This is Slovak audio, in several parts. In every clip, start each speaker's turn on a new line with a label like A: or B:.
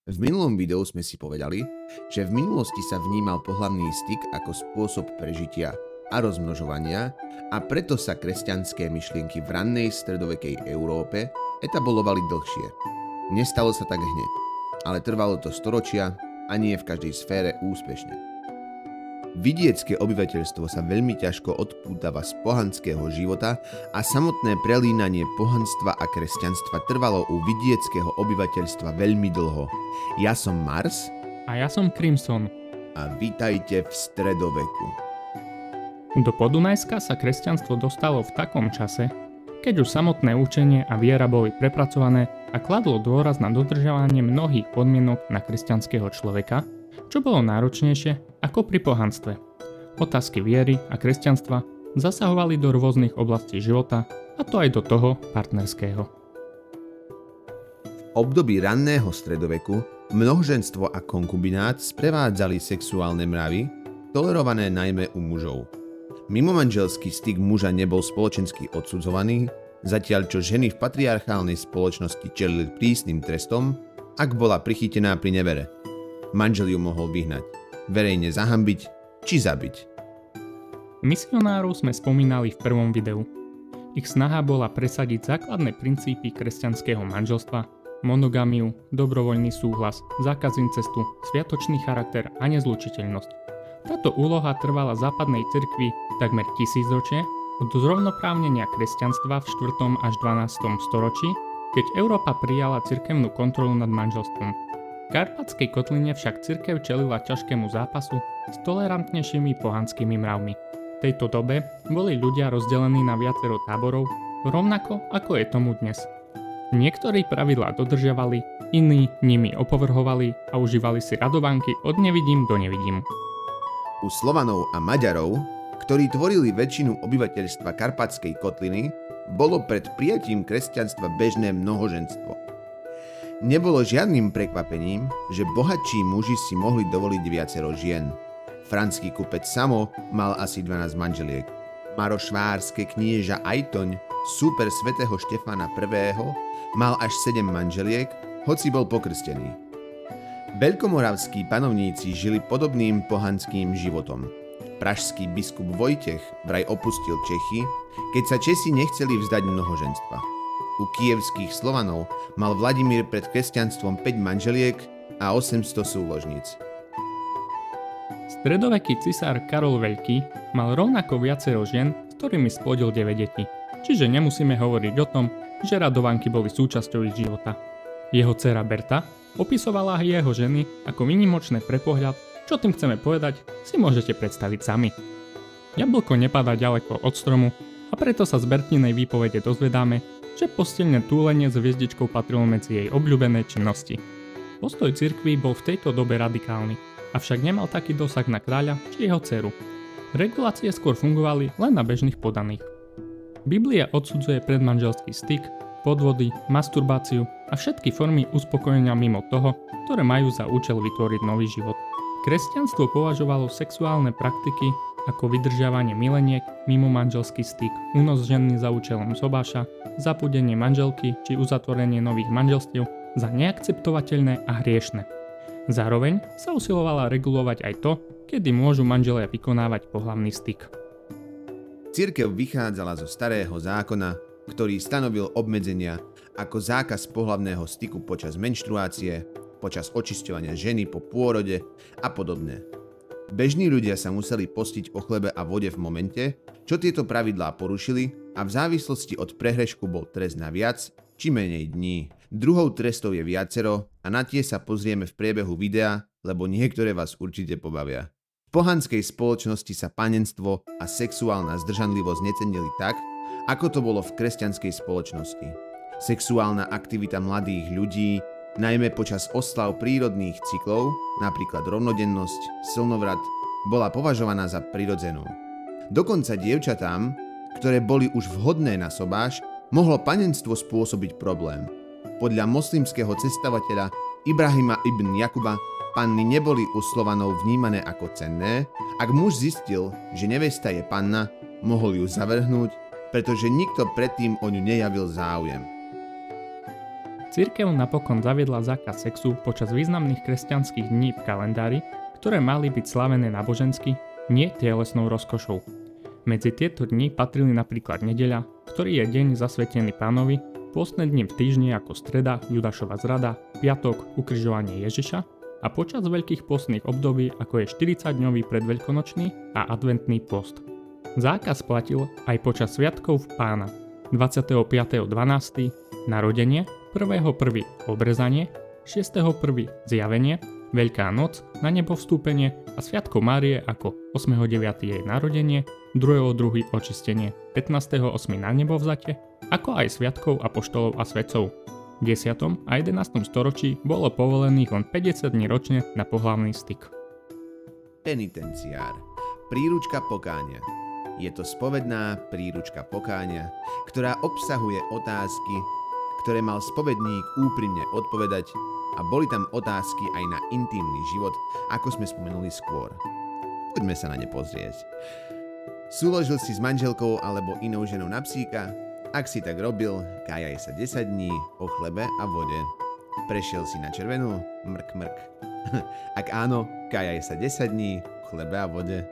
A: V minulom videu sme si povedali, že v minulosti sa vnímal pohlavný styk ako spôsob prežitia a rozmnožovania a preto sa kresťanské myšlienky v rannej stredovekej Európe etablovali dlhšie. Nestalo sa tak hneď, ale trvalo to storočia a nie v každej sfére úspešne. Vidiecké obyvateľstvo sa veľmi ťažko odpútava z pohanského života a samotné prelínanie pohanstva a kresťanstva trvalo u vidieckého obyvateľstva veľmi dlho. Ja som Mars
B: A ja som Crimson.
A: a vítajte v stredoveku.
B: Do Podunajska sa kresťanstvo dostalo v takom čase, keď už samotné učenie a viera boli prepracované a kladlo dôraz na dodržiavanie mnohých podmienok na kresťanského človeka, čo bolo náročnejšie ako pri pohanstve. Otázky viery a kresťanstva zasahovali do rôznych oblastí života, a to aj do toho partnerského.
A: V období ranného stredoveku mnohoženstvo a konkubinát sprevádzali sexuálne mravy, tolerované najmä u mužov. Mimomanželský styk muža nebol spoločensky odsudzovaný, zatiaľ čo ženy v patriarchálnej spoločnosti čelili prísnym trestom, ak bola prichytená pri nevere. Manžel ju mohol vyhnať, verejne zahanbiť či zabiť.
B: Misionárov sme spomínali v prvom videu. Ich snaha bola presadiť základné princípy kresťanského manželstva, monogamiu, dobrovoľný súhlas, zákaz incestu, sviatočný charakter a nezlučiteľnosť. Táto úloha trvala západnej cirkvi takmer tisícročie od zrovnoprávnenia kresťanstva v 4. až 12. storočí, keď Európa prijala cirkevnú kontrolu nad manželstvom. V Karpatskej kotline však cirkev čelila ťažkému zápasu s tolerantnejšími pohanskými mravmi. V tejto dobe boli ľudia rozdelení na viacero táborov, rovnako ako je tomu dnes. Niektorí pravidlá dodržiavali, iní nimi opovrhovali a užívali si radovanky od nevidím do nevidím.
A: U Slovanov a Maďarov, ktorí tvorili väčšinu obyvateľstva Karpatskej kotliny, bolo pred prijatím kresťanstva bežné mnohoženstvo. Nebolo žiadnym prekvapením, že bohatší muži si mohli dovoliť viacero žien. Franský kupec Samo mal asi 12 manželiek. Marošvárske knieža Ajtoň, súper svätého Štefana I., mal až 7 manželiek, hoci bol pokrstený. Veľkomoravskí panovníci žili podobným pohanským životom. Pražský biskup Vojtech vraj opustil Čechy, keď sa Česi nechceli vzdať mnohoženstva. U kievských Slovanov mal Vladimír pred kresťanstvom 5 manželiek a 800 súložníc.
B: Stredoveký cisár Karol Veľký mal rovnako viacero žien, s ktorými splodil 9 detí. Čiže nemusíme hovoriť o tom, že radovanky boli súčasťou ich života. Jeho dcéra Berta opisovala jeho ženy ako výnimočné pre pohľad, čo tým chceme povedať, si môžete predstaviť sami. Jablko nepadá ďaleko od stromu a preto sa z Bertinej výpovede dozvedáme, že posteľné túlenie s hviezdičkou patrilo medzi jej obľúbené činnosti. Postoj cirkvi bol v tejto dobe radikálny, avšak nemal taký dosah na kráľa či jeho dceru. Regulácie skôr fungovali len na bežných podaných. Biblia odsudzuje predmanželský styk, podvody, masturbáciu a všetky formy uspokojenia mimo toho, ktoré majú za účel vytvoriť nový život. Kresťanstvo považovalo sexuálne praktiky ako vydržiavanie mileniek, mimomanželský styk, únos ženy za účelom sobáša, zapudenie manželky či uzatvorenie nových manželstiev za neakceptovateľné a hriešne. Zároveň sa usilovala regulovať aj to, kedy môžu manželia vykonávať pohlavný styk.
A: Cirkev vychádzala zo starého zákona, ktorý stanovil obmedzenia ako zákaz pohlavného styku počas menštruácie, počas očisťovania ženy po pôrode a podobne. Bežní ľudia sa museli postiť o chlebe a vode v momente, čo tieto pravidlá porušili a v závislosti od prehrešku bol trest na viac či menej dní. Druhou trestov je viacero a na tie sa pozrieme v priebehu videa, lebo niektoré vás určite pobavia. V pohanskej spoločnosti sa panenstvo a sexuálna zdržanlivosť necenili tak, ako to bolo v kresťanskej spoločnosti. Sexuálna aktivita mladých ľudí, najmä počas oslav prírodných cyklov, napríklad rovnodennosť, slnovrat, bola považovaná za prirodzenú. Dokonca dievčatám, ktoré boli už vhodné na sobáš, mohlo panenstvo spôsobiť problém. Podľa moslimského cestovateľa Ibrahima ibn Jakuba panny neboli u Slovanov vnímané ako cenné. Ak muž zistil, že nevesta je panna, mohol ju zavrhnúť, pretože nikto predtým o ňu nejavil záujem.
B: Cirkev napokon zaviedla zákaz sexu počas významných kresťanských dní v kalendári, ktoré mali byť slavené nábožensky, nie telesnou rozkošou. Medzi tieto dni patrili napríklad nedeľa, ktorý je deň zasvetený Pánovi, pôstne dni v týždni ako streda, Judášova zrada, piatok, ukrižovanie Ježiša a počas veľkých postných období ako je 40-dňový predveľkonočný a adventný post. Zákaz platil aj počas sviatkov Pána, 25.12. narodenie, 1.1. obrezanie, 6.1. zjavenie, Veľká noc, na nebo vstúpenie a sviatko Márie ako 8.9. jej narodenie, 2.2. očistenie, 15.8. na nebo vzatie, ako aj sviatkov apoštolov a svätcov. V 10. a 11. storočí bolo povolených len 50 dní ročne na pohlavný styk.
A: Penitenciár. Príručka pokáňa. Je to spovedná príručka pokáňa, ktorá obsahuje otázky, ktoré mal spovedník úprimne odpovedať, a boli tam otázky aj na intímny život, ako sme spomenuli skôr. Poďme sa na ne pozrieť. Súložil si s manželkou alebo inou ženou na psíka? Ak si tak robil, kájaj sa 10 dní o chlebe a vode. Prešiel si na červenú? Mrk, mrk. Ak áno, kájaj sa 10 dní o chlebe a vode.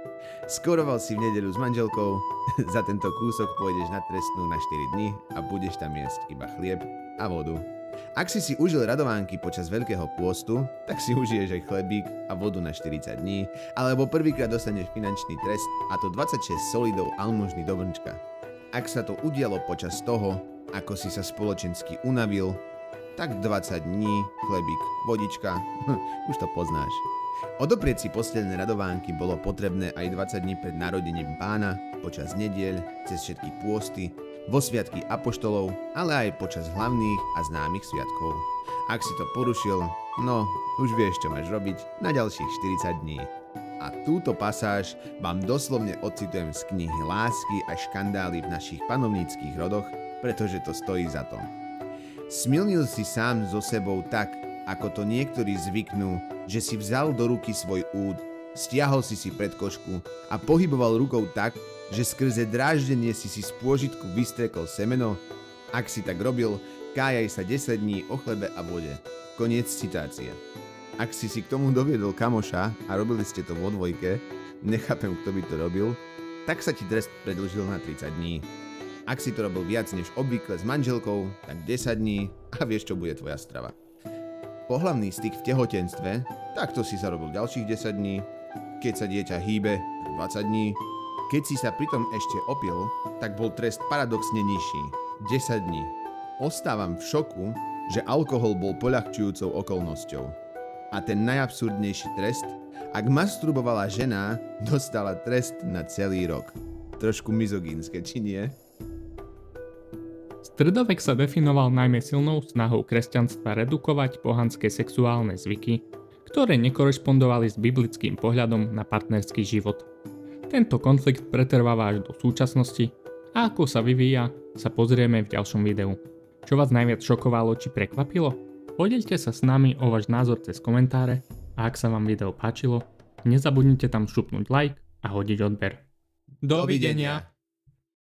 A: Skoroval si v nedeľu s manželkou? Za tento kúsok pôjdeš na trestnú na 4 dní a budeš tam jesť iba chlieb a vodu. Ak si užil radovánky počas Veľkého pôstu, tak si užiješ aj chlebík a vodu na 40 dní, alebo prvýkrát dostaneš finančný trest, a to 26 solidov almužny do brnčka. Ak sa to udialo počas toho, ako si sa spoločensky unavil, tak 20 dní, chlebík, vodička, už to poznáš. Odoprieť si posteľné radovánky bolo potrebné aj 20 dní pred narodením Pána, počas nedieľ, cez všetky pôsty, vo sviatky apoštolov, ale aj počas hlavných a známych sviatkov. Ak si to porušil, no, už vieš, čo máš robiť na ďalších 40 dní. A túto pasáž vám doslovne odcitujem z knihy Lásky a škandály v našich panovníckych rodoch, pretože to stojí za to. Smilnil si sám so sebou tak, ako to niektorí zvyknú, že si vzal do ruky svoj úd, stiahol si predkošku a pohyboval rukou tak, že skrze dráždenie si z pôžitku vystrekol semeno? Ak si tak robil, kájaj sa 10 dní o chlebe a vode. Koniec citácie. Ak si k tomu doviedol kamoša a robili ste to vo dvojke, nechápem, kto by to robil, tak sa ti trest predĺžil na 30 dní. Ak si to robil viac než obvykle s manželkou, tak 10 dní a vieš, čo bude tvoja strava. Pohlavný styk v tehotenstve, takto si sa robil ďalších 10 dní. Keď sa dieťa hýbe, 20 dní. Keď si sa pritom ešte opil, tak bol trest paradoxne nižší, 10 dní. Ostávam v šoku, že alkohol bol poľahčujúcou okolnosťou. A ten najabsurdnejší trest, ak masturbovala žena, dostala trest na celý rok. Trošku mizogínske, či nie?
B: Stredovek sa definoval najmä silnou snahou kresťanstva redukovať pohanské sexuálne zvyky, ktoré nekorešpondovali s biblickým pohľadom na partnerský život. Tento konflikt pretrváva až do súčasnosti a ako sa vyvíja, sa pozrieme v ďalšom videu. Čo vás najviac šokovalo či prekvapilo? Podeľte sa s nami o váš názor cez komentáre a ak sa vám video páčilo, nezabudnite tam šupnúť like a hodiť odber. Dovidenia!